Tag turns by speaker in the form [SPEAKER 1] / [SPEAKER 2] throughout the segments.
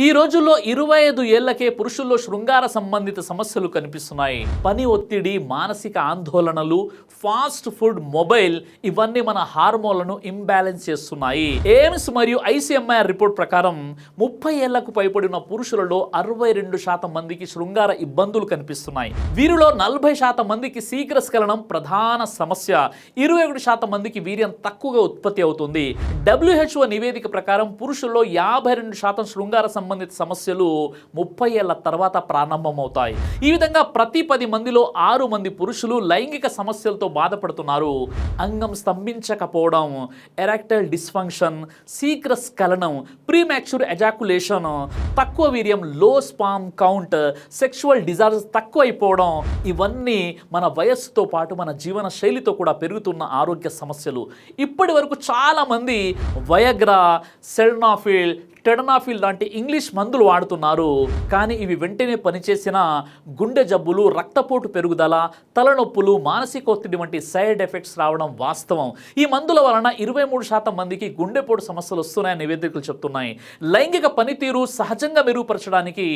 [SPEAKER 1] ఈ రోజుల్లో 25 ఏళ్లకే పురుషుల్లో శృంగార సంబంధిత సమస్యలు కనిపిస్తున్నాయి. పని ఒత్తిడి, మానసిక ఆందోళనలు, ఫాస్ట్ ఫుడ్, మొబైల్ ఇవన్నీ మన హార్మోన్లను ఇంబ్యాలెన్స్ చేస్తున్నాయి. ఎయిమ్స్ మరియు ఐసీఎంఆర్ రిపోర్ట్ ప్రకారం 30 ఏళ్లకు పైబడిన పురుషులలో 62% మందికి శృంగార ఇబ్బందులు కనిపిస్తున్నాయి. వీరిలో 40% మందికి శీఘ్రస్ఖలనం ప్రధాన సమస్య. 21% మందికి వీర్యం తక్కువగా ఉత్పత్తి అవుతుంది. WHO నివేదిక ప్రకారం పురుషుల్లో 52% శృంగార సంబంధిత సమస్యలు 30 ఏళ్ల తర్వాత ప్రారంభమవుతాయి. ఈ విధంగా ప్రతి 10 మందిలో 6 మంది పురుషులు లైంగిక సమస్యలతో బాధపడుతున్నారు. అంగం స్తంభించకపోవడం, ఎరెక్టైల్ డిస్ఫంక్షన్, శీఘ్రస్ఖలనం, ప్రీమాచ్యూర్ ఎజాకులేషన్, తక్కువ వీర్యం, లో స్పామ్ కౌంట్, సెక్షువల్ డిజార్డర్స్ తక్కువైపోవడం ఇవన్నీ మన వయస్సుతో పాటు మన జీవన శైలితో కూడా పెరుగుతున్న ఆరోగ్య సమస్యలు. ఇప్పటి వరకు చాలామంది వయగ్రా, సెల్నాఫిల్, టెడనాఫిల్ లాంటి ఇంగ్లీష్ మందులు వాడుతున్నారు. కానీ ఇవి వెంటనే పనిచేసిన గుండె జబ్బులు, రక్తపోటు పెరుగుదల, తలనొప్పులు, మానసిక ఒత్తిడి వంటి సైడ్ ఎఫెక్ట్స్ రావడం వాస్తవం. ఈ మందుల వలన 23% మందికి గుండెపోటు సమస్యలు వస్తున్నాయని నివేదికలు చెప్తున్నాయి. లైంగిక పనితీరు సహజంగా మెరుగుపరచడానికి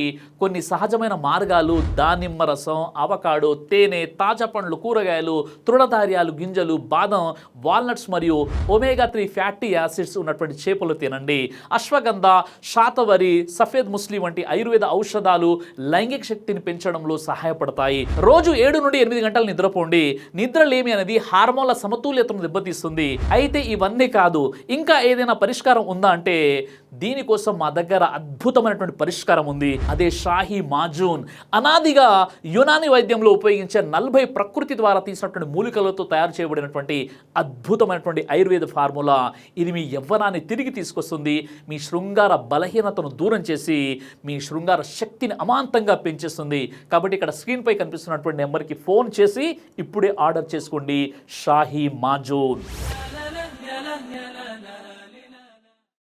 [SPEAKER 1] కొన్ని సహజమైన మార్గాలు దానిమ్మ రసం, అవకాడో, తేనె, తాజా పండ్లు, కూరగాయలు, తృణధాన్యాలు, గింజలు, బాదం, వాల్నట్స్ మరియు ఒమేగా 3 ఫ్యాటీ యాసిడ్స్ ఉన్నటువంటి చేపలు తినండి. అశ్వగంధ, శాతవరి, సఫేద్ ముస్లి వంటి ఆయుర్వేద ఔషధాలు లైంగిక శక్తిని పెంచడంలో సహాయపడతాయి. రోజు 7 నుండి 8 గంటలు నిద్రపోండి. నిద్రలేమి అనేది హార్మోన్ల సమతుల్యతను దెబ్బతీస్తుంది. అయితే ఇవన్నీ కాదు, ఇంకా ఏదైనా పరిష్కారం ఉందా అంటే దీనికోసం మా దగ్గర అద్భుతమైనటువంటి పరిష్కారం ఉంది. అదే షాహీ మాజూన్. అనాదిగా యునాని వైద్యంలో ఉపయోగించే 40 ప్రకృతి ద్వారా తీసినటువంటి మూలికలతో తయారు చేయబడినటువంటి అద్భుతమైనటువంటి ఆయుర్వేద ఫార్ములా. ఇది మీ యవ్వనాన్ని తిరిగి తీసుకొస్తుంది. మీ శృంగార బలహీనతను దూరం చేసి మీ శృంగార శక్తిని అమాంతంగా పెంచేస్తుంది. కాబట్టి ఇక్కడ స్క్రీన్పై కనిపిస్తున్నటువంటి నెంబర్కి ఫోన్ చేసి ఇప్పుడే ఆర్డర్ చేసుకోండి షాహీ మాజూన్.